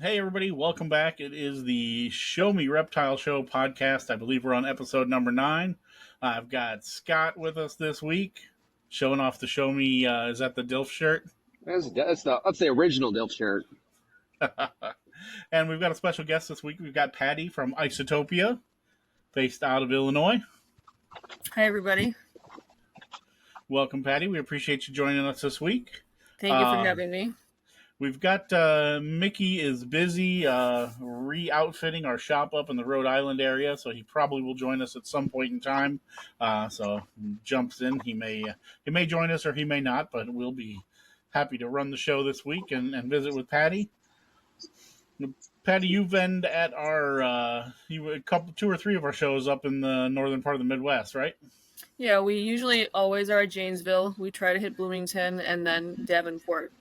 Hey, everybody, welcome back. It is the Show Me Reptile Show podcast. I believe we're on episode number 9. I've got Scott with us this week, showing off the Show Me, is that the DILF shirt? That's the original DILF shirt. And we've got a special guest this week. We've got Patty from Isotopia, based out of Illinois. Hi, everybody. Welcome, Patty. We appreciate you joining us this week. Thank you for having me. We've got Mickey is busy re-outfitting our shop up in the Rhode Island area, so he probably will join us at some point in time. So jumps in. He may join us or he may not, but we'll be happy to run the show this week and visit with Patty. Patty, you've been at our 2 or 3 of our shows up in the northern part of the Midwest, right? Yeah, we usually always are at Janesville. We try to hit Bloomington and then Davenport.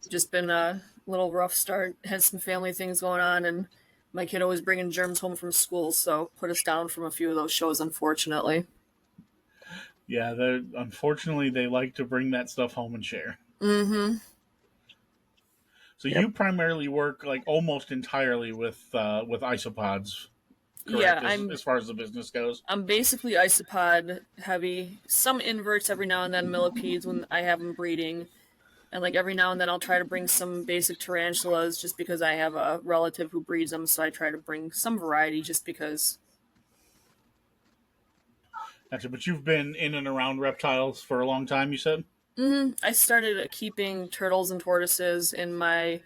Just been a little rough start. Had some family things going on, and my kid always bringing germs home from school, so put us down from a few of those shows, unfortunately. Yeah, unfortunately, they like to bring that stuff home and share. Mm-hmm. So you primarily work like almost entirely with isopods, correct? Yeah, as far as the business goes. I'm basically isopod heavy. Some inverts every now and then, millipedes when I have them breeding. And like every now and then I'll try to bring some basic tarantulas just because I have a relative who breeds them, so I try to bring some variety just because. Gotcha, but you've been in and around reptiles for a long time, you said? Mm-hmm. I started keeping turtles and tortoises in my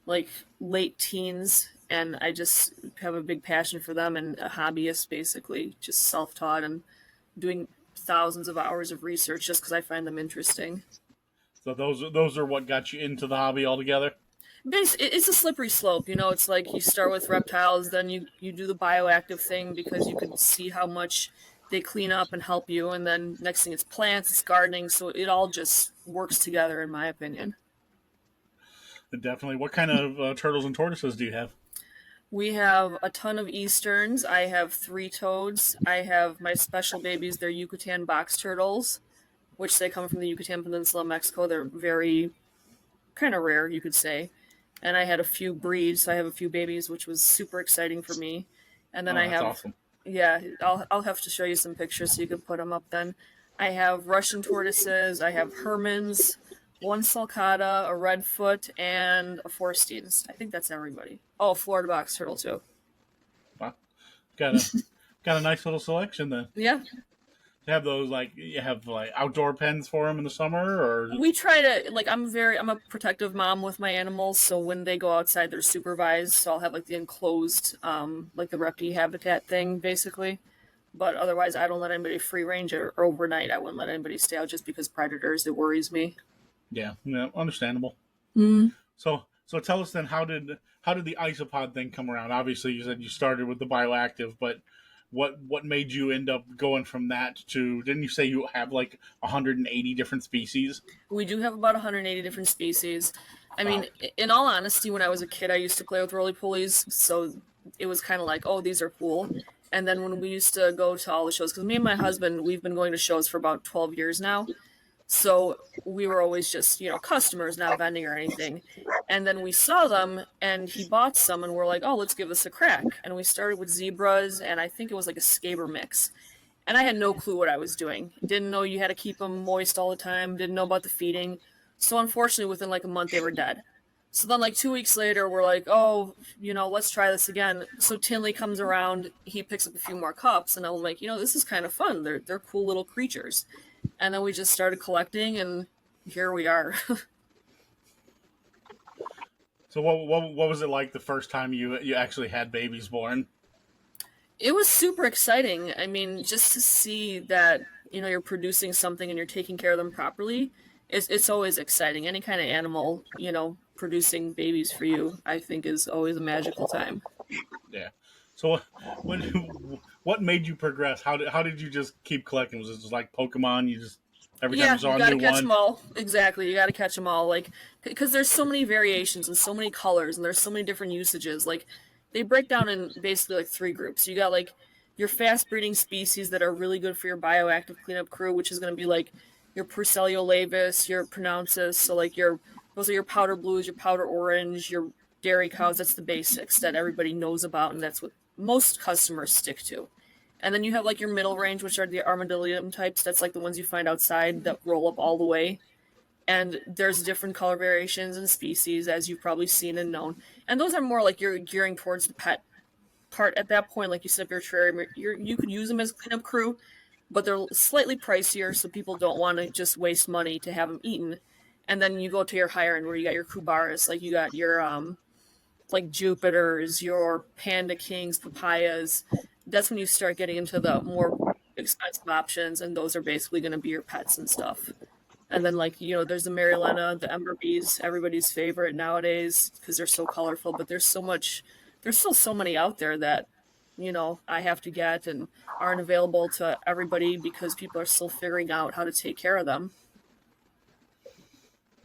late teens, and I just have a big passion for them and a hobbyist, basically, just self-taught and doing thousands of hours of research just because I find them interesting. So those are what got you into the hobby altogether? It's a slippery slope, it's like you start with reptiles, then you do the bioactive thing because you can see how much they clean up and help you, and then next thing it's plants, it's gardening, so it all just works together in my opinion. Definitely. What kind of turtles and tortoises do you have? We have a ton of Easterns. I have 3 toads. I have my special babies, they're Yucatan box turtles, which they come from the Yucatan Peninsula, Mexico. They're very kind of rare, you could say. And I had a few breeds, so I have a few babies, which was super exciting for me. And then I have, awesome. Yeah, I'll have to show you some pictures so you can put them up then. I have Russian tortoises, I have Hermans, 1 sulcata, a redfoot, and a Forstein's. I think that's everybody. Oh, a Florida box turtle too. Wow. Got a nice little selection then. Yeah. Have those you have outdoor pens for them in the summer, or we try to I'm a protective mom with my animals, so when they go outside they're supervised, so I'll have the enclosed the reptile habitat thing basically, but otherwise I don't let anybody free range or overnight. I wouldn't let anybody stay out just because predators, it worries me. Yeah, understandable. So tell us then, how did the isopod thing come around? Obviously you said you started with the bioactive, but what made you end up going from that to, didn't you say you have 180 different species? We do have about 180 different species. I mean, in all honesty, when I was a kid, I used to play with roly-polies, so it was kind of oh, these are cool. And then when we used to go to all the shows, because me and my husband, we've been going to shows for about 12 years now, so we were always just, customers, not vending or anything. And then we saw them, and he bought some, and we're like, oh, let's give this a crack. And we started with zebras, and I think it was a scaber mix. And I had no clue what I was doing. Didn't know you had to keep them moist all the time. Didn't know about the feeding. So unfortunately, within a month, they were dead. So then 2 weeks later, we're like, oh, let's try this again. So Tinley comes around. He picks up a few more cups, and I'm like, this is kind of fun. They're cool little creatures. And then we just started collecting, and here we are. So what was it like the first time you actually had babies born? It was super exciting. I mean, just to see that, you're producing something and you're taking care of them properly, it's always exciting. Any kind of animal, producing babies for you, I think is always a magical time. Yeah. So what made you progress? How did you just keep collecting? Was it just like Pokemon? You just every time you saw a new one? Yeah, you gotta catch them all. Exactly, you gotta catch them all. Because there's so many variations and so many colors and there's so many different usages. They break down in basically 3 groups. You got your fast breeding species that are really good for your bioactive cleanup crew, which is going to be your Procellio laevis, your Pronounces. So those are your powder blues, your powder orange, your dairy cows. That's the basics that everybody knows about, and that's what most customers stick to. And then you have like your middle range, which are the armadillo types. That's like the ones you find outside that roll up all the way. And there's different color variations and species, as you've probably seen and known. And those are more like you're gearing towards the pet part at that point. Like you set up your terrarium, you could use them as cleanup crew, but they're slightly pricier, so people don't want to just waste money to have them eaten. And then you go to your higher end where you got your kubaras, like you got your like Jupiters, your Panda Kings, papayas. That's when you start getting into the more expensive options, and those are basically going to be your pets and stuff. And then, like, there's the Marilena, the Ember Bees, everybody's favorite nowadays because they're so colorful. But there's still so many out there that, I have to get and aren't available to everybody because people are still figuring out how to take care of them.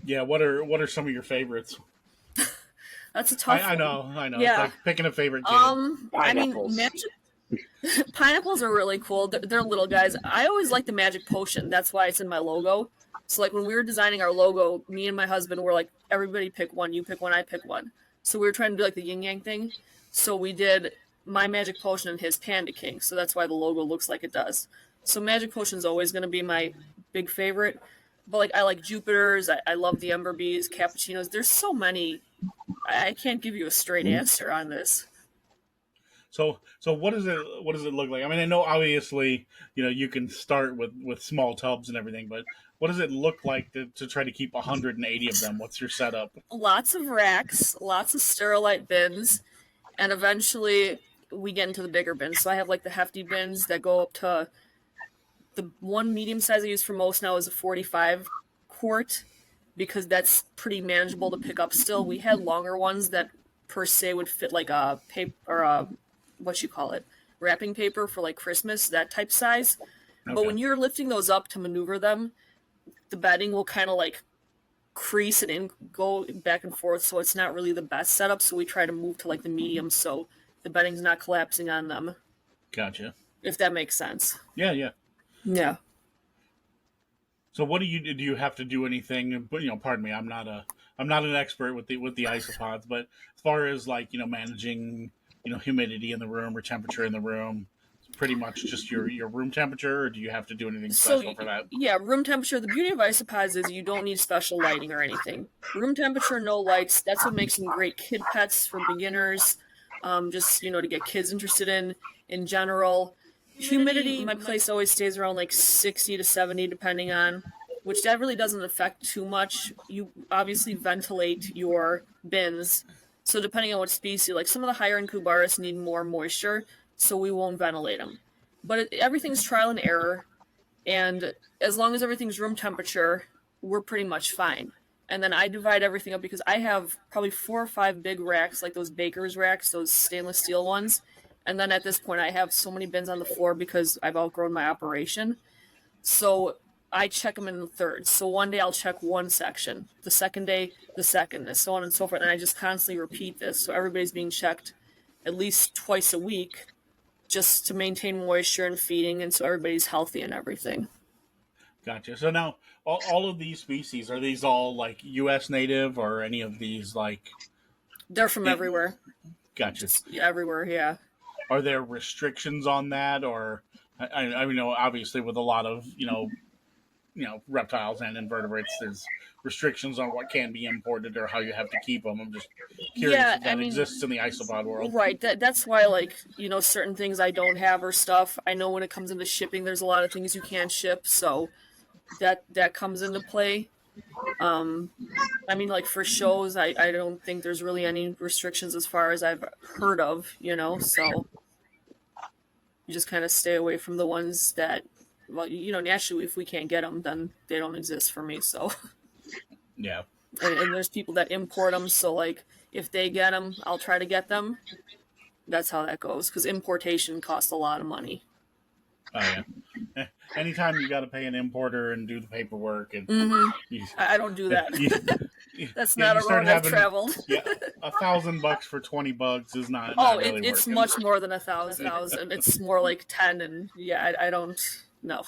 Yeah, what are some of your favorites? That's a tough I know. Yeah. It's like picking a favorite kid. I mean, pineapples are really cool. They're little guys. I always like the magic potion. That's why it's in my logo. So, like, when we were designing our logo, me and my husband were like, everybody pick one. You pick one, I pick one. So we were trying to do, like, the yin-yang thing. So we did my magic potion and his Panda King. So that's why the logo looks like it does. So magic potion's always going to be my big favorite. But, like, I like Jupiters. I love the Ember Bees, Cappuccinos. There's so many. I can't give you a straight answer on this. So what does it look like? I mean, I know obviously, you can start with small tubs and everything, but what does it look like to try to keep 180 of them? What's your setup? Lots of racks, lots of sterilite bins, and eventually we get into the bigger bins. So I have like the hefty bins that go up to the one medium size I use for most now is a 45 quart because that's pretty manageable to pick up still. We had longer ones that per se would fit like a paper or a wrapping paper for like Christmas, that type size. Okay. But when you're lifting those up to maneuver them, the bedding will kind of like crease and go back and forth, so it's not really the best setup. So we try to move to like the medium, so the bedding's not collapsing on them. Gotcha. If that makes sense. Yeah. So what do you have to do anything? Pardon me, I'm not an expert with the isopods, but as far as like managing humidity in the room or temperature in the room, pretty much just your room temperature, or do you have to do anything special for that? Yeah, room temperature. The beauty of isopods is you don't need special lighting or anything. Room temperature, no lights. That's what makes them great kid pets for beginners. Just to get kids interested in general. Humidity, my place always stays around like 60 to 70 depending on, which that really doesn't affect too much. You obviously ventilate your bins, so depending on what species, like some of the higher end Kubaris need more moisture, so we won't ventilate them. But everything's trial and error, and as long as everything's room temperature, we're pretty much fine. And then I divide everything up because I have probably 4 or 5 big racks, like those baker's racks, those stainless steel ones. And then at this point, I have so many bins on the floor because I've outgrown my operation. So I check them in thirds. So one day I'll check one section, the second day, the second, and so on and so forth. And I just constantly repeat this. So everybody's being checked at least twice a week just to maintain moisture and feeding, and so everybody's healthy and everything. Gotcha. So now, all of these species, are these all like U.S. native, or any of these like... They're from everywhere. Gotcha. Just everywhere, yeah. Are there restrictions on that, or I mean, obviously with a lot of reptiles and invertebrates, there's restrictions on what can be imported or how you have to keep them. I'm just curious if that exists in the isopod world. Right. That's why, like, certain things I don't have or stuff. I know when it comes into shipping, there's a lot of things you can't ship, so that comes into play. I mean, like for shows, I don't think there's really any restrictions as far as I've heard of, so you just kind of stay away from the ones that, well, naturally, if we can't get them, then they don't exist for me, so. Yeah. And there's people that import them, so, like, if they get them, I'll try to get them. That's how that goes, because importation costs a lot of money. Oh, yeah. Anytime you got to pay an importer and do the paperwork. And I don't do that. That's not a road I've traveled. Yeah, $1,000 for 20 bugs is not. Really it's working. Much more than 1,000. It's more like 10, and I don't know.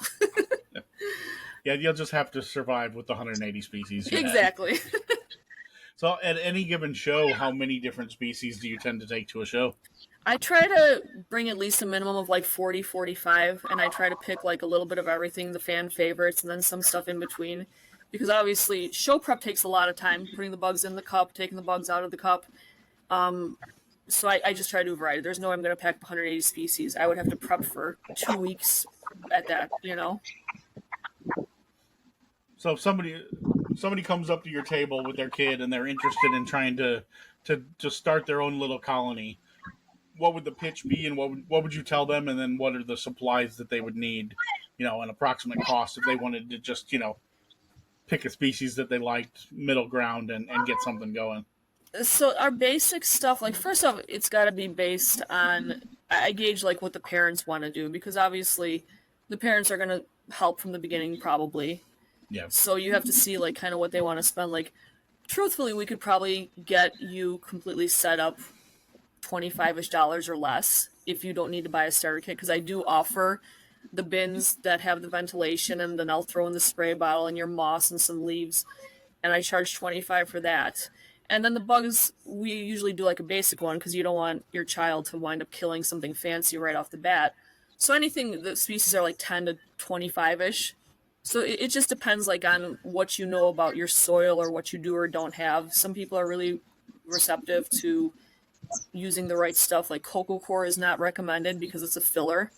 Yeah, you'll just have to survive with the 180 species. Exactly. So at any given show, how many different species do you tend to take to a show? I try to bring at least a minimum of like 40, 45, and I try to pick like a little bit of everything, the fan favorites, and then some stuff in between. Because obviously, show prep takes a lot of time, putting the bugs in the cup, taking the bugs out of the cup. So I just try to do a variety. There's no way I'm going to pack 180 species. I would have to prep for 2 weeks at that, you know? So if somebody comes up to your table with their kid and they're interested in trying to start their own little colony, what would the pitch be, and what would you tell them, and then what are the supplies that they would need, an approximate cost if they wanted to just pick a species that they liked, middle ground, and get something going. So our basic stuff, like first off, it's got to be based on, I gauge like what the parents want to do, because obviously the parents are going to help from the beginning probably. Yeah. So you have to see like kind of what they want to spend. Like truthfully, we could probably get you completely set up $25-ish or less if you don't need to buy a starter kit, because I do offer the bins that have the ventilation, and then I'll throw in the spray bottle and your moss and some leaves, and I charge 25 for that. And then the bugs, we usually do like a basic one because you don't want your child to wind up killing something fancy right off the bat. So anything, the species are like 10 to 25-ish. So it just depends like on what you know about your soil or what you do or don't have. Some people are really receptive to using the right stuff. Like cocoa core is not recommended because it's a filler.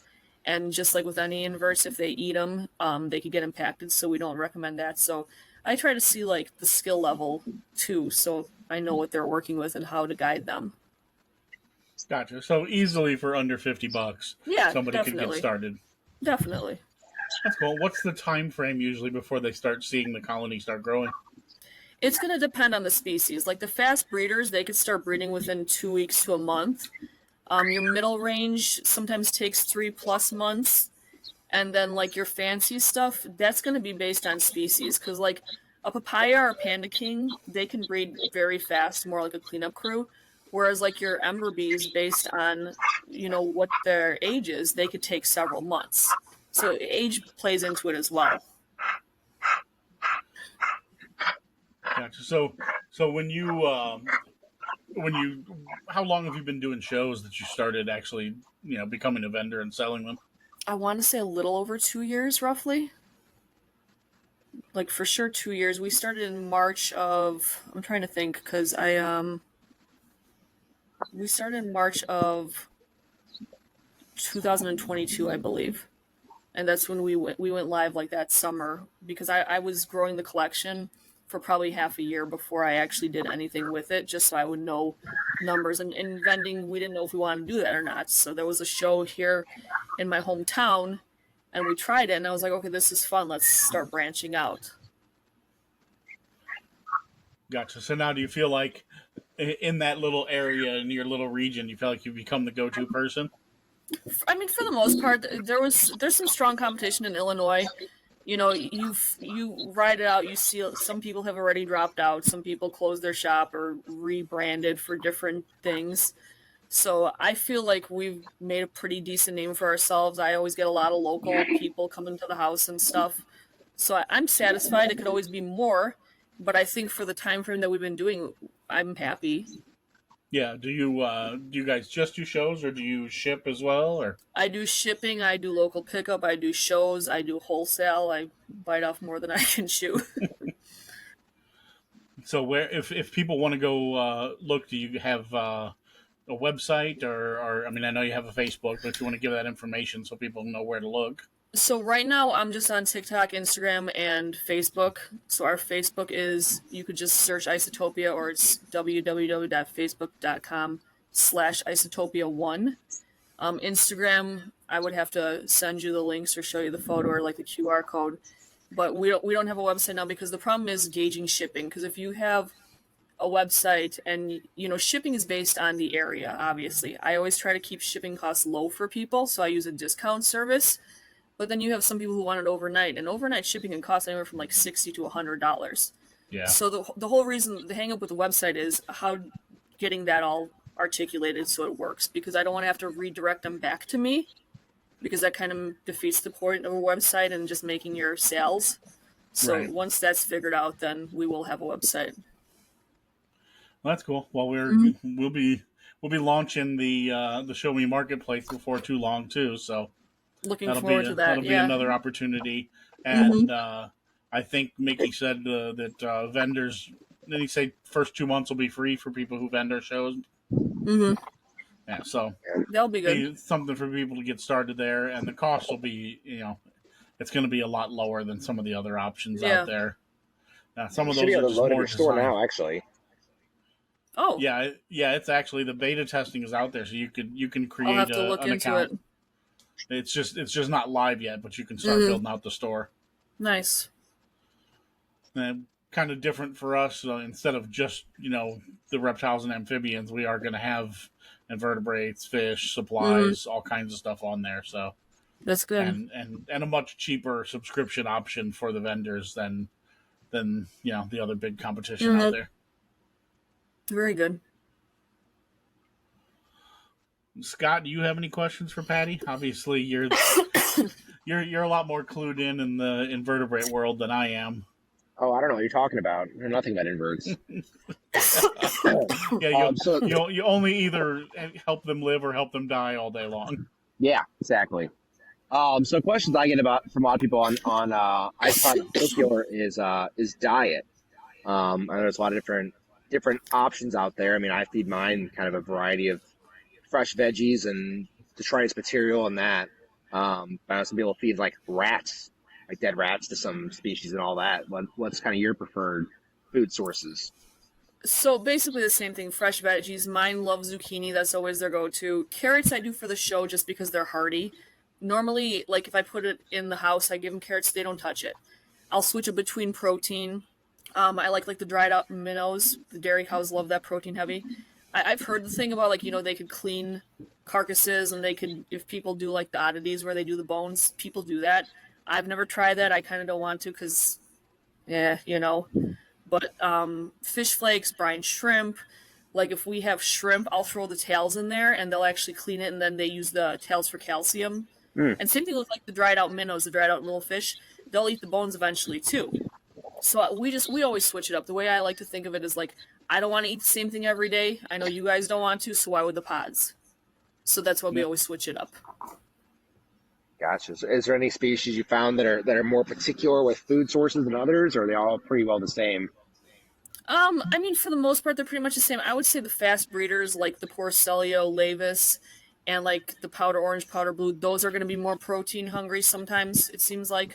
And just like with any inverts, if they eat them, they could get impacted. So we don't recommend that. So I try to see like the skill level too, so I know what they're working with and how to guide them. Gotcha. So easily for under $50, Yeah, somebody could definitely. get started. Definitely. That's cool. What's the time frame usually before they start seeing the colony start growing? It's going to depend on the species. Like the fast breeders, they could start breeding within 2 weeks to a month. Your middle range sometimes takes 3+ months. And then like your fancy stuff, that's going to be based on species. Because like a papaya or a panda king, they can breed very fast, more like a cleanup crew. Whereas like your ember bees, based on, what their age is, they could take several months. So age plays into it as well. Gotcha. So how long have you been doing shows that you started actually, becoming a vendor and selling them? I want to say a little over 2 years, roughly. Like for sure 2 years. We started in March of. I'm trying to think because we started in March of 2022, I believe, and that's when we went live like that summer, because I was growing the collection for probably half a year before I actually did anything with it, just so I would know numbers. And in vending, we didn't know if we wanted to do that or not. So there was a show here in my hometown, and we tried it, and I was like, okay, this is fun. Let's start branching out. Gotcha. So now do you feel like in that little area, in your little region, you feel like you've become the go-to person? I mean, for the most part, there's some strong competition in Illinois. You ride it out. You see some people have already dropped out. Some people closed their shop or rebranded for different things. So I feel like we've made a pretty decent name for ourselves. I always get a lot of local people coming to the house and stuff. So I'm satisfied. It could always be more, but I think for the time frame that we've been doing, I'm happy. Yeah. Do you guys just do shows, or do you ship as well, or? I do shipping, I do local pickup, I do shows, I do wholesale. I bite off more than I can chew. So where, if people want to go look, do you have a website, or I mean, I know you have a Facebook, but if you want to give that information so people know where to look. So right now I'm just on TikTok, Instagram, and Facebook. So our Facebook is, you could just search Isotopia, or it's www.facebook.com/isotopia1. Instagram, I would have to send you the links or show you the photo or like the QR code. But we don't have a website now, because the problem is gauging shipping. Because if you have a website, and shipping is based on the area, obviously. I always try to keep shipping costs low for people, so I use a discount service. But then you have some people who want it overnight, and overnight shipping can cost anywhere from like $60 to $100. Yeah. So the whole reason, the hang up with the website is how getting that all articulated so it works, because I don't want to have to redirect them back to me, because that kind of defeats the point of a website and just making your sales. So Right. Once that's figured out, then we will have a website. Well, that's cool. Well, we'll be launching the Show Me marketplace before too long too. So Looking forward to that. that'll be Yeah. another opportunity. And I think Mickey said that vendors. Did he say first 2 months will be free for people who vendor shows? Mm-hmm. Yeah, so That'll be good. it's something for people to get started there, and the cost will be, it's going to be a lot lower than some of the other options out there. Some You of should those be are able to just load in more your store designed. now, actually. Oh. Yeah. It's actually the beta testing is out there, so you can create I'll have to look an into account. it. It's just not live yet, but you can start building out the store. Nice. And kind of different for us. Instead of just the reptiles and amphibians, we are going to have invertebrates, fish, supplies, all kinds of stuff on there. So that's good, and a much cheaper subscription option for the vendors than the other big competition out there. Very good. Scott, do you have any questions for Patty? Obviously, you're a lot more clued in the invertebrate world than I am. Oh, I don't know what you're talking about. I know nothing about inverts. Yeah, you only either help them live or help them die all day long. Yeah, exactly. So questions I get from a lot of people on iPod in particular is diet. I know there's a lot of different options out there. I mean, I feed mine kind of a variety of fresh veggies and detritus material and that. But I know some people feed like rats, like dead rats to some species and all that. What's kind of your preferred food sources? So basically the same thing, fresh veggies. Mine love zucchini, that's always their go-to. Carrots I do for the show just because they're hardy. Normally, like if I put it in the house, I give them carrots, they don't touch it. I'll switch it between protein. I like the dried out minnows. The dairy cows love that protein heavy. I've heard the thing about they could clean carcasses and they could, if people do like the oddities where they do the bones, people do that. I've never tried that. I kind of don't want to because, But fish flakes, brine shrimp. Like if we have shrimp, I'll throw the tails in there and they'll actually clean it and then they use the tails for calcium. And same thing with the dried out minnows, the dried out little fish. They'll eat the bones eventually too. So we always switch it up. The way I like to think of it is I don't want to eat the same thing every day. I know you guys don't want to, so why would the pods? So that's why we always switch it up. Gotcha. So is there any species you found that are more particular with food sources than others, or are they all pretty well the same? I mean, for the most part, they're pretty much the same. I would say the fast breeders, like the Porcelio, Lavis, and the powder orange, powder blue, those are going to be more protein hungry sometimes, it seems like.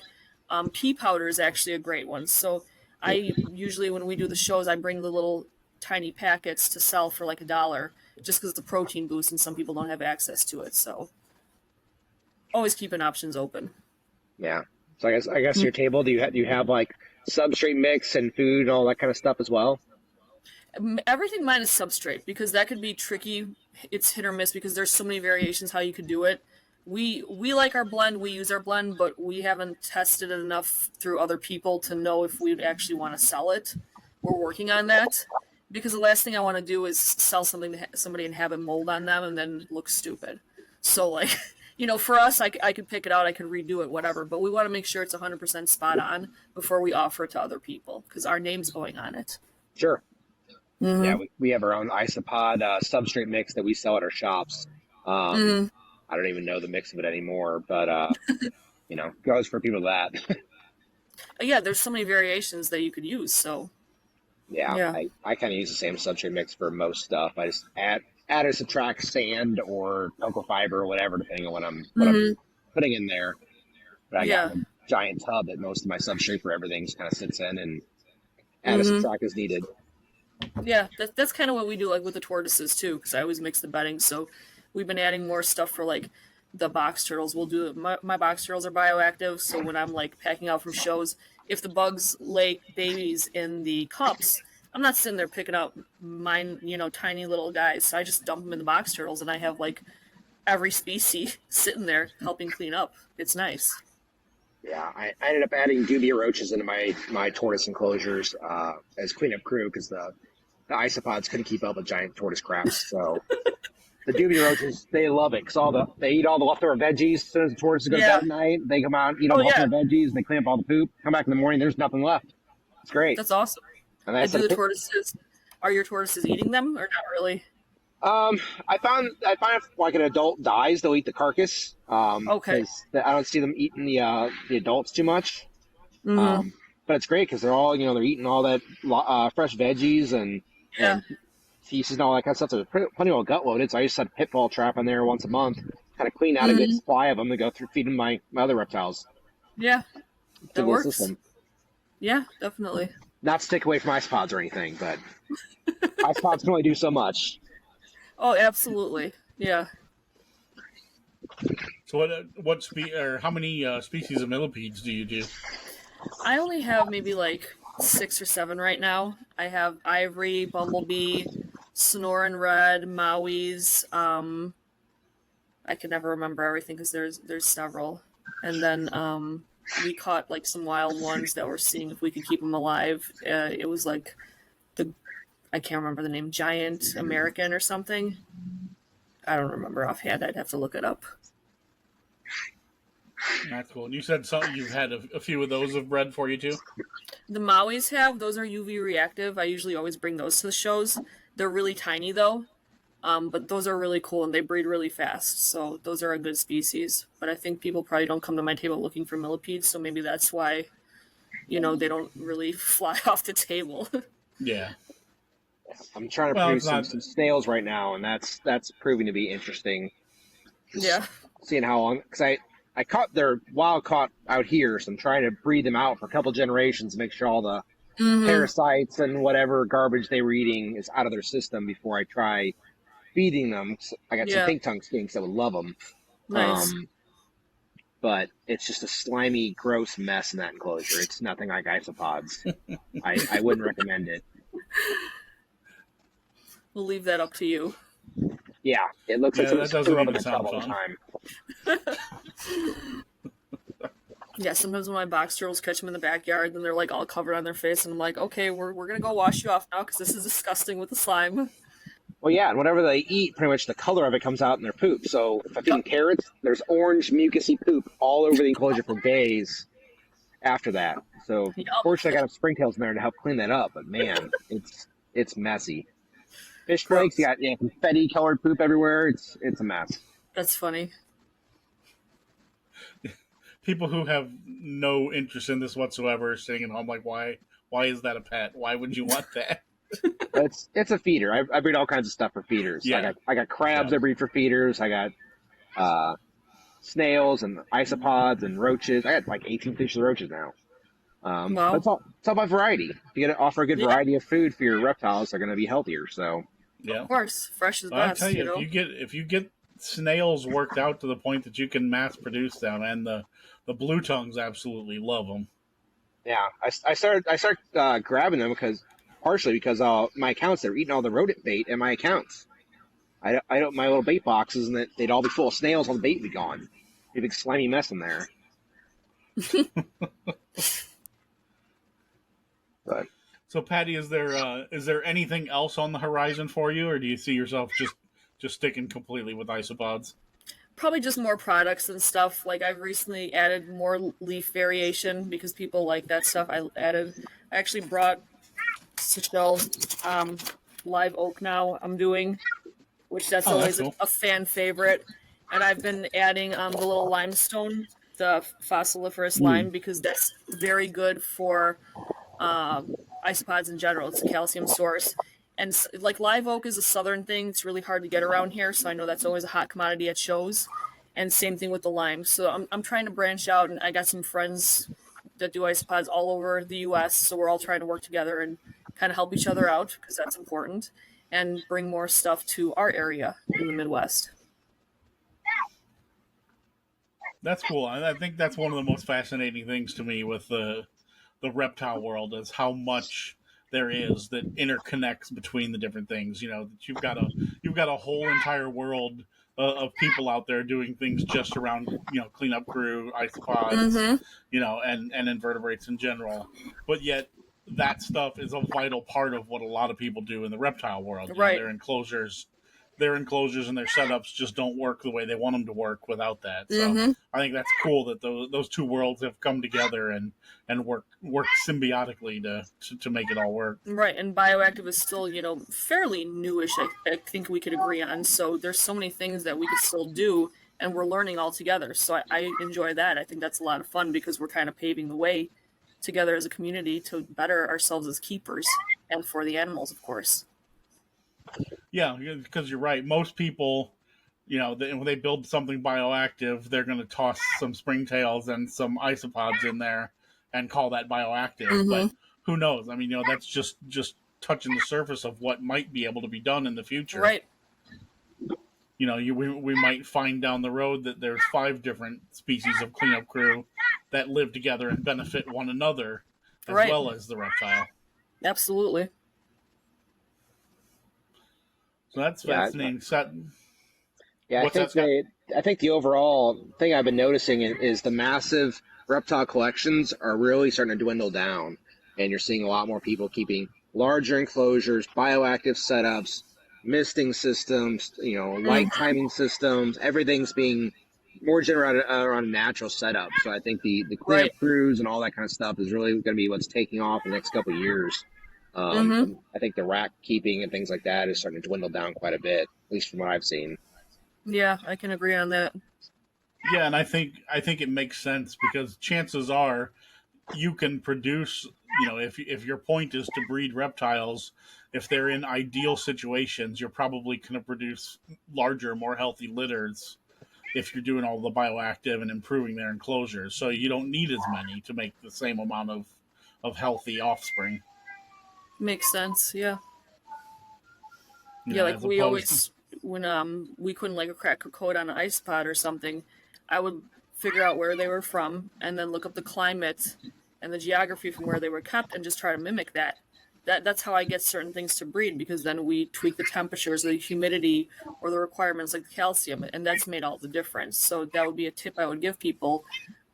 Pea powder is actually a great one. So I usually, when we do the shows, I bring the little tiny packets to sell for $1 just because it's a protein boost and some people don't have access to it. So always keeping options open. Yeah. So I guess your table, do you have substrate mix and food and all that kind of stuff as well? Everything mine is substrate because that could be tricky. It's hit or miss because there's so many variations how you could do it. We like our blend, we use our blend, but we haven't tested it enough through other people to know if we'd actually want to sell it. We're working on that because the last thing I want to do is sell something to somebody and have it mold on them and then look stupid. So for us, I could pick it out, I could redo it, whatever, but we want to make sure it's 100% spot on before we offer it to other people because our name's going on it. Sure. Mm-hmm. Yeah, we have our own isopod substrate mix that we sell at our shops. I don't even know the mix of it anymore, but goes for people that. Yeah, there's so many variations that you could use. So yeah. I kind of use the same substrate mix for most stuff. I just add or subtract sand or cocoa fiber or whatever, depending on what I'm putting in there. But I got a giant tub that most of my substrate for everything just kind of sits in and add or subtract as needed. Yeah, that's kind of what we do with the tortoises too, because I always mix the bedding. So we've been adding more stuff for the box turtles. We'll do my box turtles are bioactive, so when I'm packing out from shows, if the bugs lay babies in the cups, I'm not sitting there picking out mine, tiny little guys. So I just dump them in the box turtles, and I have every species sitting there helping clean up. It's nice. Yeah, I ended up adding dubia roaches into my tortoise enclosures as cleanup crew because the isopods couldn't keep up with giant tortoise crabs. So the dubia roaches, they love it because they eat all the leftover veggies. As soon as the tortoises go to bed at night, they come out, eat all the leftover veggies, and they clean up all the poop. Come back in the morning, there's nothing left. It's great. That's awesome. And I do the tortoises. Are your tortoises eating them or not really? I found if like an adult dies, they'll eat the carcass. Okay. Because I don't see them eating the adults too much. Mm-hmm. But it's great because they're all they're eating all that fresh veggies Yeah. and feces and all that kind of stuff. So they're plenty well gut loaded. So I just set a pitfall trap in there once a month, kind of clean out a good Mm-hmm. supply of them to go through feeding my other reptiles. Yeah. It's a That little works. system. Yeah, definitely. Not to take away from isopods or anything, but isopods can only do so much. Oh, absolutely. Yeah. So how many species of millipedes do you do? I only have maybe like 6 or 7 right now. I have ivory, bumblebee, Sonoran red, Maui's. I can never remember everything because there's several, and then we caught like some wild ones that we're seeing if we could keep them alive. It was like the I can't remember the name, giant American or something. I don't remember offhand. I'd have to look it up. That's cool. And you said you've had a few of those have bred for you too. The Maui's have those are UV reactive. I usually always bring those to the shows. They're really tiny though, but those are really cool and they breed really fast. So those are a good species. But I think people probably don't come to my table looking for millipedes, so maybe that's why they don't really fly off the table. Yeah. I'm trying to produce some snails right now, and that's proving to be interesting. Yeah. Seeing how long, because I caught their wild caught out here, so I'm trying to breed them out for a couple generations to make sure all the parasites and whatever garbage they were eating is out of their system before I try feeding them. I got some pink tongue skinks that would love them. Nice. But it's just a slimy, gross mess in that enclosure. It's nothing like isopods. I wouldn't recommend it. We'll leave that up to you. Yeah, it looks like that doesn't up even in sound all the fun. time. Yeah, sometimes when my box turtles catch them in the backyard, then they're like all covered on their face, and I'm like, okay, we're gonna go wash you off now because this is disgusting with the slime. Well, yeah, and whatever they eat, pretty much the color of it comes out in their poop. So if I feed them carrots, there's orange, mucusy poop all over the enclosure for days after that. So fortunately, I got springtails in there to help clean that up. But man, it's messy. Fish flakes, you got confetti colored poop everywhere. It's a mess. That's funny. People who have no interest in this whatsoever are sitting at home like, why is that a pet? Why would you want that? It's a feeder. I breed all kinds of stuff for feeders. Yeah. I got crabs I breed for feeders. I got snails and isopods and roaches. I got like 18 species of roaches now. Wow. But it's all about variety. If you got to offer a good variety of food for your reptiles, they're going to be healthier. So of course, fresh is I'll best. tell you, if you get snails worked out to the point that you can mass produce them, and the blue tongues absolutely love them. Yeah, I started grabbing them partially because my accounts, they're eating all the rodent bait in my accounts. I don't my little bait boxes, and they'd all be full of snails. All the bait would be gone. Be a big slimy mess in there. But so, Patty, is there anything else on the horizon for you, or do you see yourself just sticking completely with isopods? Probably just more products and stuff. Like I've recently added more leaf variation because people like that stuff. I actually brought to show live oak now I'm doing, which that's always cool. a fan favorite. And I've been adding the little limestone, the fossiliferous lime, because that's very good for isopods in general. It's a calcium source. And like live oak is a southern thing. It's really hard to get around here, so I know that's always a hot commodity at shows. And same thing with the lime. So I'm trying to branch out, and I got some friends that do isopods all over the U.S., so we're all trying to work together and kind of help each other out, because that's important, and bring more stuff to our area in the Midwest. That's cool. I think that's one of the most fascinating things to me with the reptile world is how much there is that interconnects between the different things. That you've got a whole entire world of people out there doing things just around cleanup crew, isopods, and invertebrates in general. But yet that stuff is a vital part of what a lot of people do in the reptile world. Right. Their enclosures, their enclosures and their setups just don't work the way they want them to work without that. So Mm-hmm. I think that's cool that those two worlds have come together and work symbiotically to make it all work. Right, and bioactive is still, fairly newish, I think we could agree on. So there's so many things that we could still do, and we're learning all together. So I enjoy that. I think that's a lot of fun because we're kind of paving the way together as a community to better ourselves as keepers and for the animals, of course. Yeah, because you're right. Most people, when they build something bioactive, they're going to toss some springtails and some isopods in there and call that bioactive. Mm-hmm. But who knows? I mean, that's just touching the surface of what might be able to be done in the future. Right. We might find down the road that there's 5 different species of cleanup crew that live together and benefit one another as Right. well as the reptile. Absolutely. So that's fascinating. Yeah, I think the overall thing I've been noticing is the massive reptile collections are really starting to dwindle down, and you're seeing a lot more people keeping larger enclosures, bioactive setups, misting systems, light timing systems. Everything's being more general around a natural setup. So I think the cleanup crews and all that kind of stuff is really going to be what's taking off in the next couple of years. I think the rack keeping and things like that is starting to dwindle down quite a bit, at least from what I've seen. Yeah, I can agree on that. Yeah, and I think it makes sense because chances are you can produce, if your point is to breed reptiles, if they're in ideal situations, you're probably going to produce larger, more healthy litters if you're doing all the bioactive and improving their enclosures. So you don't need as many to make the same amount of healthy offspring. Makes sense, yeah. You Yeah, know, like as we opposed always, when we couldn't like crack a code on an isopod or something, I would figure out where they were from and then look up the climate and the geography from where they were kept and just try to mimic that. That's how I get certain things to breed, because then we tweak the temperatures, the humidity, or the requirements like the calcium, and that's made all the difference. So that would be a tip I would give people.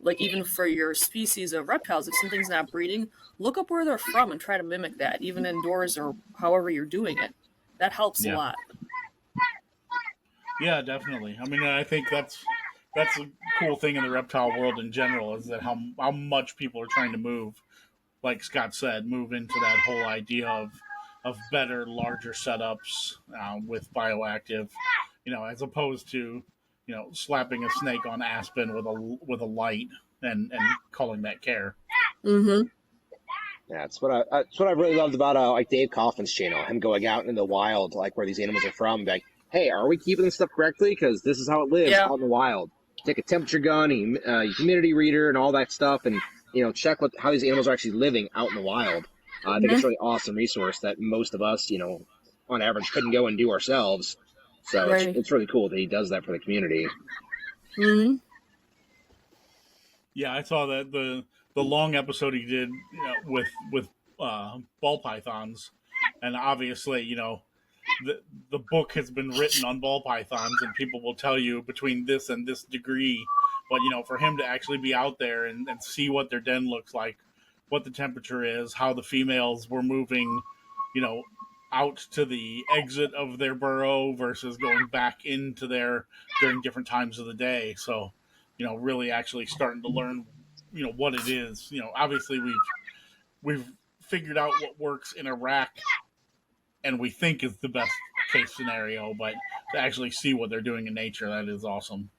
Like, even for your species of reptiles, if something's not breeding, look up where they're from and try to mimic that, even indoors or however you're doing it. That helps a lot. Yeah, definitely. I mean, I think that's a cool thing in the reptile world in general, is that how much people are trying to move, like Scott said, move into that whole idea of better, larger setups with bioactive, as opposed to slapping a snake on aspen with a light and calling that care. Mm-hmm. Yeah, that's what I really loved about like Dave Coffin's channel. Him going out in the wild, like where these animals are from, be like, hey, are we keeping this stuff correctly? Because this is how it lives out in the wild. Take a temperature gun, humidity reader, and all that stuff, and check how these animals are actually living out in the wild. I think it's a really awesome resource that most of us, on average, couldn't go and do ourselves. So it's really cool that he does that for the community. Mm-hmm. Yeah, I saw that the long episode he did with ball pythons, and obviously the book has been written on ball pythons, and people will tell you between this and this degree. But for him to actually be out there and see what their den looks like, what the temperature is, how the females were moving, out to the exit of their burrow versus going back into there during different times of the day. So, really actually starting to learn, what it is. Obviously we've figured out what works in a rack and we think is the best case scenario, but to actually see what they're doing in nature, that is awesome.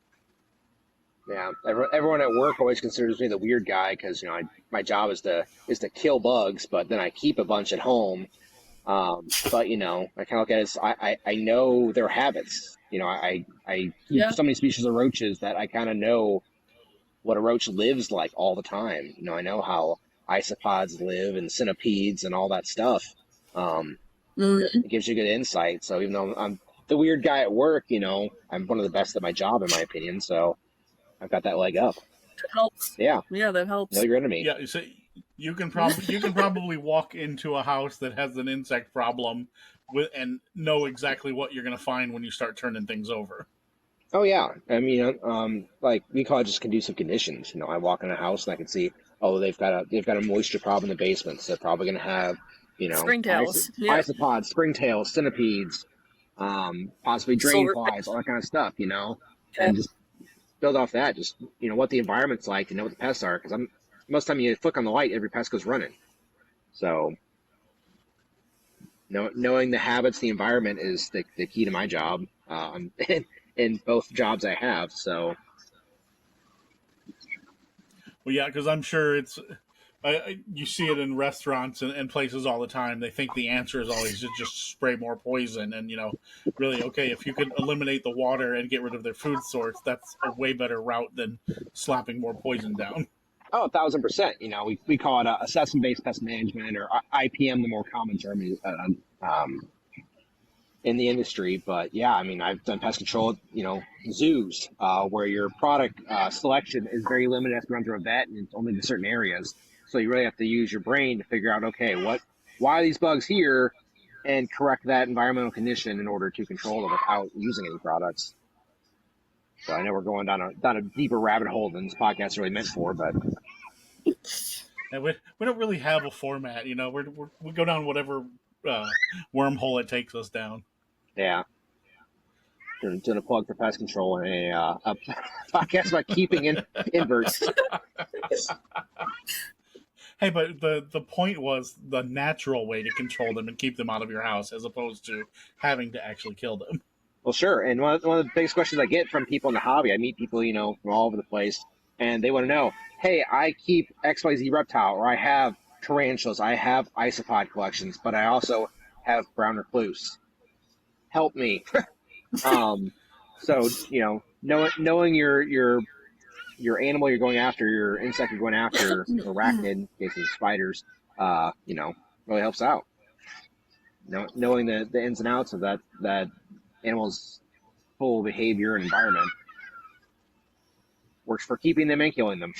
Yeah, everyone at work always considers me the weird guy because my job is to kill bugs, but then I keep a bunch at home. But I kind of look at it as I know their habits. I keep so many species of roaches that I kind of know what a roach lives like all the time. I know how isopods live and centipedes and all that stuff. It gives you good insight. So even though I'm the weird guy at work, I'm one of the best at my job in my opinion. So I've got that leg up. That helps. Yeah, that helps. No, you're into me. Yeah, so you can probably walk into a house that has an insect problem and know exactly what you're going to find when you start turning things over. Oh yeah, I mean, like we call it just conducive conditions. I walk in a house and I can see, oh, they've got a moisture problem in the basement, so they're probably going to have, springtails, isopods, springtails, centipedes, possibly drain flies, all that kind of stuff, you know, and just build off that, just, you know, what the environment's like, to know what the pests are, because most of the time you flick on the light, every pest goes running. So knowing the habits, the environment is the key to my job, in both jobs I have. So. Well, yeah, because I'm sure you see it in restaurants and places all the time. They think the answer is always to just spray more poison. And, you know, really, okay, if you could eliminate the water and get rid of their food source, that's a way better route than slapping more poison down. Oh, 1,000%. You know, we call it assessment-based pest management, or IPM, the more common term in the industry. But yeah, I mean, I've done pest control, you know, zoos, where your product selection is very limited, has to run through a vet, and it's only in certain areas. So you really have to use your brain to figure out, okay, why are these bugs here, and correct that environmental condition in order to control them without using any products. So I know we're going down a deeper rabbit hole than this podcast is really meant for, but. And we don't really have a format, you know. We go down whatever wormhole it takes us down. Yeah. Doing a plug for pest control and a podcast about keeping inverts. Hey, but the point was the natural way to control them and keep them out of your house, as opposed to having to actually kill them. Well, sure. And one of the biggest questions I get from people in the hobby, I meet people, you know, from all over the place, and they want to know, hey, I keep XYZ reptile, or I have tarantulas, I have isopod collections, but I also have brown recluse. Help me. So, you know, knowing your animal you're going after, your insect you're going after, arachnid, in case of spiders, you know, really helps out. Knowing the ins and outs of that animal's full behavior and environment works for keeping them and killing them.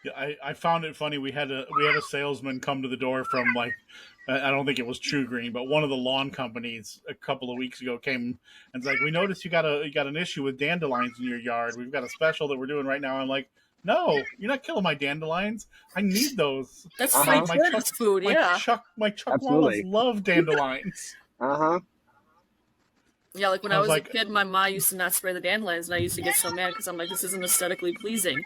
Yeah, I found it funny. We had a salesman come to the door from, like, I don't think it was True Green, but one of the lawn companies a couple of weeks ago came and was like, "We noticed you got an issue with dandelions in your yard. We've got a special that we're doing right now." I'm like, "No, you're not killing my dandelions. I need those. That's free tortoise food, yeah. My chuckwallas love dandelions." Yeah, like when I was a kid, my mom used to not spray the dandelions, and I used to get so mad because I'm like, this isn't aesthetically pleasing.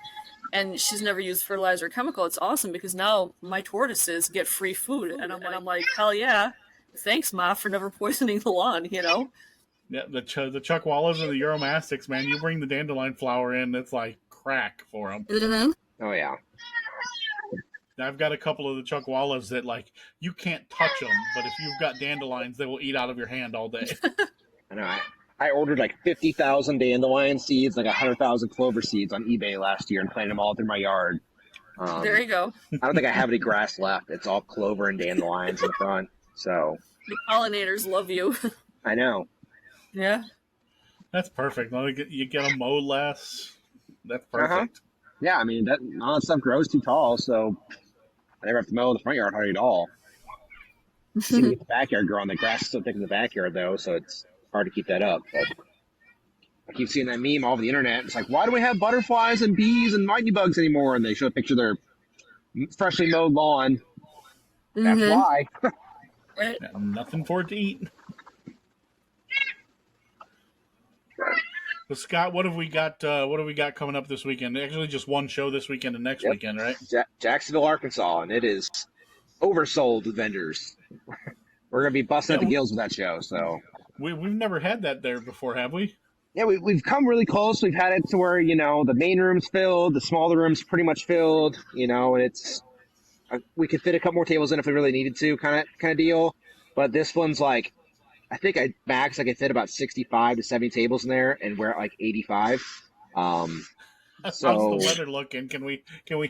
And she's never used fertilizer or chemical. It's awesome because now my tortoises get free food, and I'm like, hell yeah, thanks, Ma, for never poisoning the lawn, you know? Yeah, the chuckwallas and the Euromastics, man. You bring the dandelion flower in, it's like crack for them. Oh yeah. I've got a couple of the chuckwallas that, like, you can't touch them, but if you've got dandelions, they will eat out of your hand all day. I know. I ordered like 50,000 dandelion seeds, like 100,000 clover seeds on eBay last year, and planted them all through my yard. There you go. I don't think I have any grass left. It's all clover and dandelions in the front. So the pollinators love you. I know. Yeah. That's perfect. You get them mowed less. That's perfect. Yeah, I mean, all that stuff grows too tall, so I never have to mow the front yard hardly at all. See the backyard growing. The grass is still thick in the backyard, though, so it's hard to keep that up. But I keep seeing that meme all over the internet. It's like, why do we have butterflies and bees and lightning bugs anymore? And they show a picture of their freshly mowed lawn. That's why. Nothing for it to eat. So Scott, what have we got? What have we got coming up this weekend? Actually, just one show this weekend and next weekend, right? Jacksonville, Arkansas, and it is oversold with vendors. We're gonna be busting at the gills with that show. So we've never had that there before, have we? Yeah, we've come really close. We've had it to where, you know, the main room's filled, the smaller room's pretty much filled, you know, and it's we could fit a couple more tables in if we really needed to, kind of deal. But this one's like, I think I could fit about 65 to 70 tables in there, and we're at like 85. How's the weather looking? Can we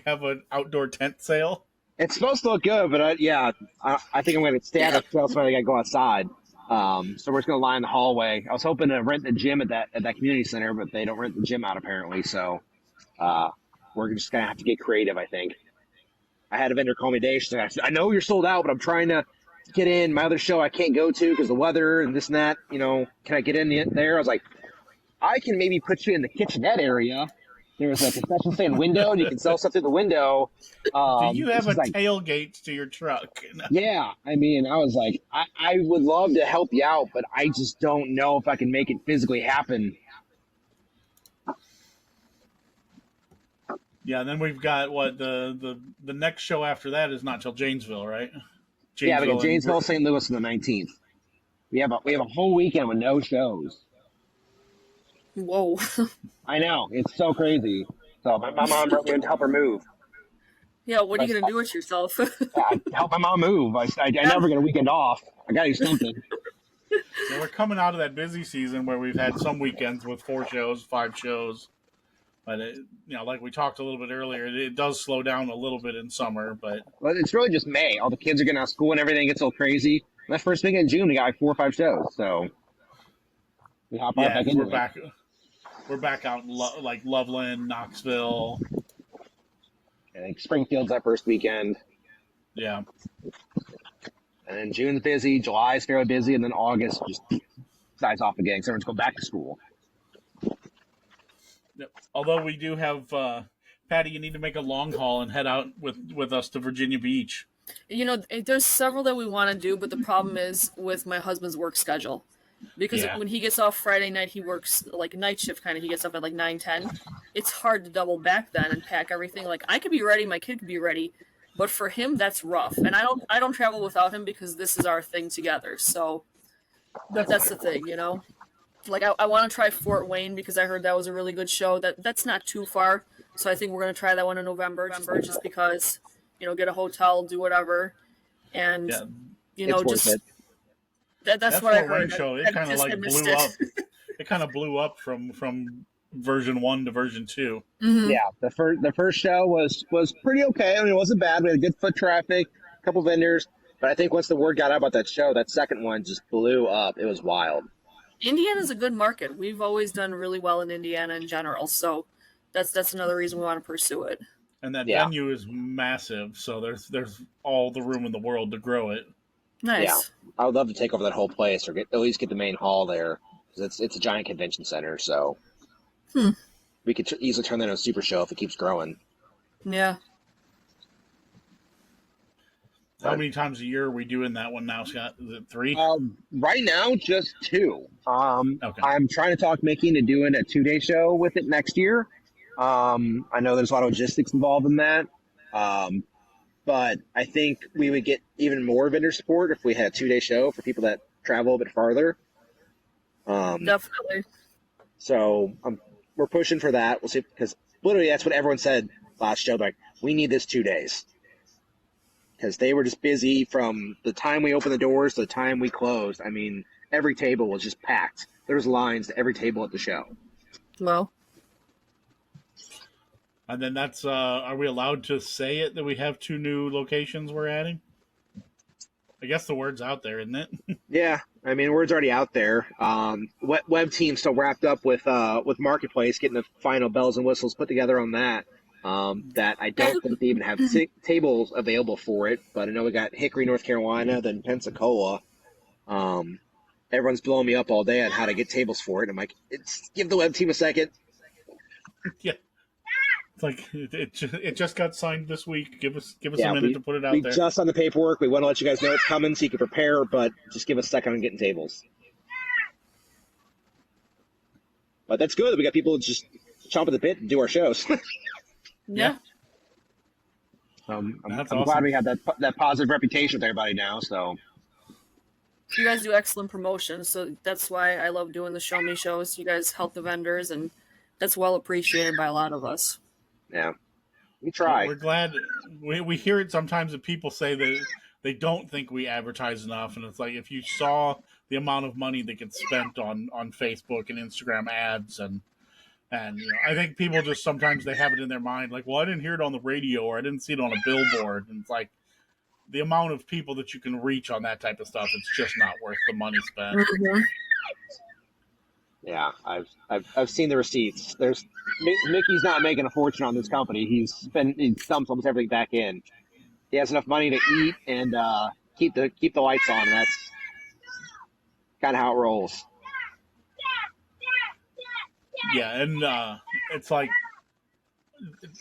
have an outdoor tent sale? It's supposed to look good, but I think I'm going to stay out of the so I got to go outside. So we're just going to line the hallway. I was hoping to rent the gym at that community center, but they don't rent the gym out apparently. So we're just going to have to get creative, I think. I had a vendor call me today. She said, I know you're sold out, but I'm trying to get in. My other show I can't go to because the weather and this and that. You know, can I get in there? I was like, I can maybe put you in the kitchenette area There's a concession stand window, and you can sell stuff through the window. Do you have a like, tailgate to your truck? yeah, I mean, I was like, I would love to help you out, but I just don't know if I can make it physically happen. Yeah, and then we've got what the next show after that is not till Janesville, right? Yeah, we got Janesville, and St. Louis on the 19th. We have a whole weekend with no shows. Whoa. I know, it's so crazy. So my mom wrote me to help her move. Yeah, what are you going to do with yourself? I help my mom move. I never get a weekend off. I got to do something. Yeah, we're coming out of that busy season where we've had some weekends with 4 shows, 5 shows. But, like we talked a little bit earlier, it does slow down a little bit in summer. But Well, it's really just May. All the kids are getting out of school and everything gets all crazy. And that first weekend in June, we got like 4 or 5 shows. So we hop right back into it. We're back out in like Loveland, Knoxville. I think Springfield's that first weekend. Yeah. And then June's busy, July's fairly busy, and then August just dies off again because everyone's going back to school. Yep. Although we do have, Patty, you need to make a long haul and head out with us to Virginia Beach. There's several that we want to do, but the problem is with my husband's work schedule. Because when he gets off Friday night, he works like night shift kind of. He gets up at like 9-10. It's hard to double back then and pack everything. Like I could be ready, my kid could be ready, but for him that's rough. And I don't travel without him because this is our thing together. So that's the thing, Like I want to try Fort Wayne because I heard that was a really good show. That's not too far, so I think we're gonna try that one in November just because get a hotel, do whatever, and just. That's what I heard. Show, it kind of like blew up. It kind of blew up from version 1 to version 2. Mm-hmm. Yeah, the first show was pretty okay. I mean, it wasn't bad. We had good foot traffic, a couple vendors, but I think once the word got out about that show, that second one just blew up. It was wild. Indiana's a good market. We've always done really well in Indiana in general, so that's another reason we want to pursue it. And that venue is massive, so there's all the room in the world to grow it. Nice. Yeah, I would love to take over that whole place or at least get the main hall there because it's a giant convention center. So we could easily turn that into a super show if it keeps growing. Yeah. How many times a year are we doing that one now, Scott? Is it 3? Right now, just 2. Okay. I'm trying to talk Mickey into doing a 2-day show with it next year. I know there's a lot of logistics involved in that. But I think we would get even more vendor support if we had a 2-day show for people that travel a bit farther. Definitely. So we're pushing for that. We'll see, because literally that's what everyone said last show. Like, we need this 2 days. Because they were just busy from the time we opened the doors to the time we closed. I mean, every table was just packed. There was lines to every table at the show. Well. And then that's, are we allowed to say it that we have 2 new locations we're adding? I guess the word's out there, isn't it? Yeah, I mean, word's already out there. Web team's still wrapped up with Marketplace, getting the final bells and whistles put together on that. That I don't think they even have tables available for it, but I know we got Hickory, North Carolina, then Pensacola. Everyone's blowing me up all day on how to get tables for it. I'm like, give the web team a second. Yeah. It's like it just got signed this week. Give us a minute to put it out there. We just on the paperwork. We want to let you guys know it's coming so you can prepare, but just give us a second on getting tables. But that's good. We got people just chomp at the bit and do our shows. Yeah. I'm awesome. glad we have that positive reputation with everybody now. So you guys do excellent promotion, so that's why I love doing the Show Me shows. You guys help the vendors, and that's well appreciated by a lot of us. Yeah, we try. We're glad. We hear it sometimes that people say that they don't think we advertise enough, and it's like if you saw the amount of money that gets spent on Facebook and Instagram ads, and I think people just sometimes they have it in their mind like, well, I didn't hear it on the radio or I didn't see it on a billboard, and it's like the amount of people that you can reach on that type of stuff, it's just not worth the money spent. Mm-hmm. Yeah, I've seen the receipts. Mickey's not making a fortune on this company. He dumps almost everything back in. He has enough money to eat and keep the lights on. That's kind of how it rolls. Yeah, and it's like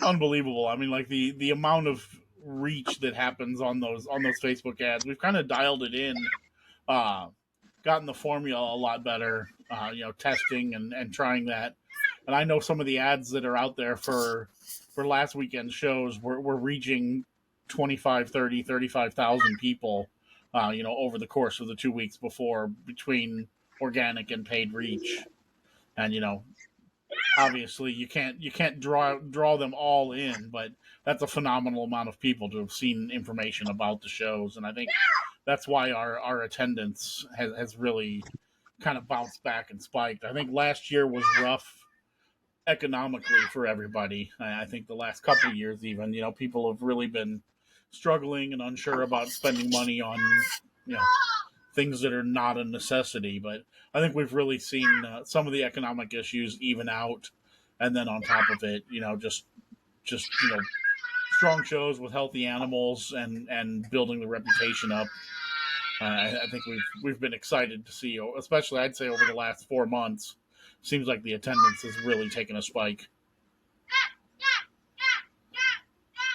unbelievable. I mean, like the amount of reach that happens on those Facebook ads. We've kind of dialed it in, gotten the formula a lot better. Testing and trying that. And I know some of the ads that are out there for last weekend's shows were reaching 25, 30, 35,000 people, over the course of the 2 weeks before, between organic and paid reach. And, obviously you can't draw them all in, but that's a phenomenal amount of people to have seen information about the shows. And I think that's why our attendance has really kind of bounced back and spiked. I think last year was rough economically for everybody. I think the last couple of years, even, people have really been struggling and unsure about spending money on, things that are not a necessity. But I think we've really seen some of the economic issues even out, and then on top of it, just strong shows with healthy animals and building the reputation up. I think we've been excited to see, especially I'd say over the last 4 months. Seems like the attendance has really taken a spike.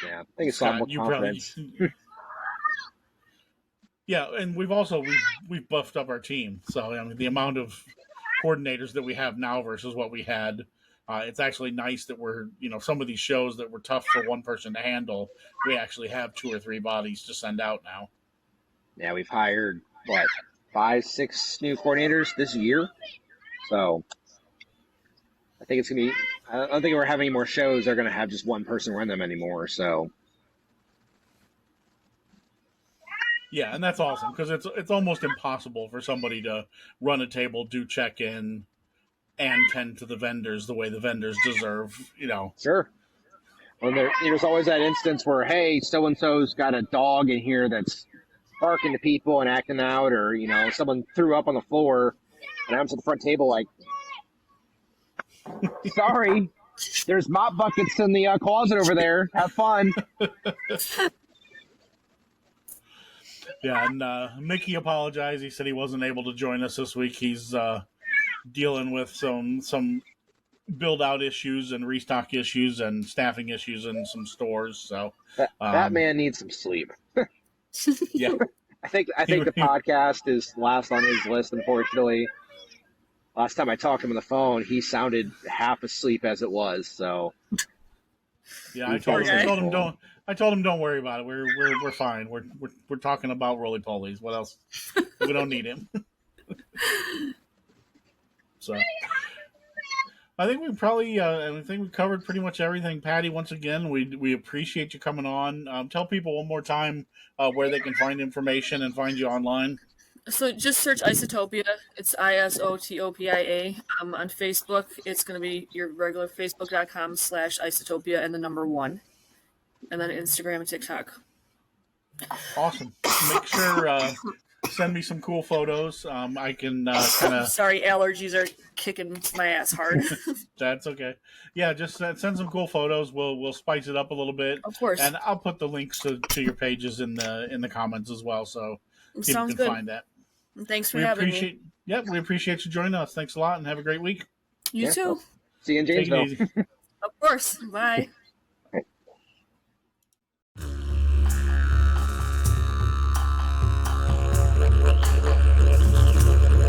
Yeah, I think it's a lot more confidence. Yeah, and we've buffed up our team. So I mean, the amount of coordinators that we have now versus what we had, it's actually nice that we're, some of these shows that were tough for one person to handle, we actually have 2 or 3 bodies to send out now. Yeah, we've hired 5, 6 new coordinators this year. So I think it's going to be, I don't think we're having any more shows they're going to have just one person run them anymore. So yeah, and that's awesome, because it's almost impossible for somebody to run a table, do check-in, and tend to the vendors the way the vendors deserve, Sure. Well, there's always that instance where, hey, so-and-so's got a dog in here that's barking to people and acting out, or, someone threw up on the floor, and I'm at the front table like, sorry, there's mop buckets in the closet over there. Have fun. Yeah, and Mickey apologized. He said he wasn't able to join us this week. He's dealing with some build-out issues and restock issues and staffing issues in some stores. So that man needs some sleep. Yeah, I think the podcast is last on his list. Unfortunately, last time I talked to him on the phone, he sounded half asleep as it was. So yeah, I told him don't worry about it. We're fine. We're talking about roly-polies. What else? We don't need him. So I think we covered pretty much everything. Patty, once again, we appreciate you coming on. Tell people one more time where they can find information and find you online. So just search Isotopia. It's Isotopia. On Facebook, it's going to be your regular facebook.com/Isotopia and the number 1. And then Instagram and TikTok. Awesome. Make sure send me some cool photos. I can kind of. Sorry, allergies are kicking my ass hard. That's okay. Yeah, just send some cool photos. We'll spice it up a little bit. Of course. And I'll put the links to your pages in the comments as well, so people can find that. Thanks for having me. Yep, we appreciate you joining us. Thanks a lot, and have a great week. You too. See you in Janesville. Take it easy. Of course. Bye.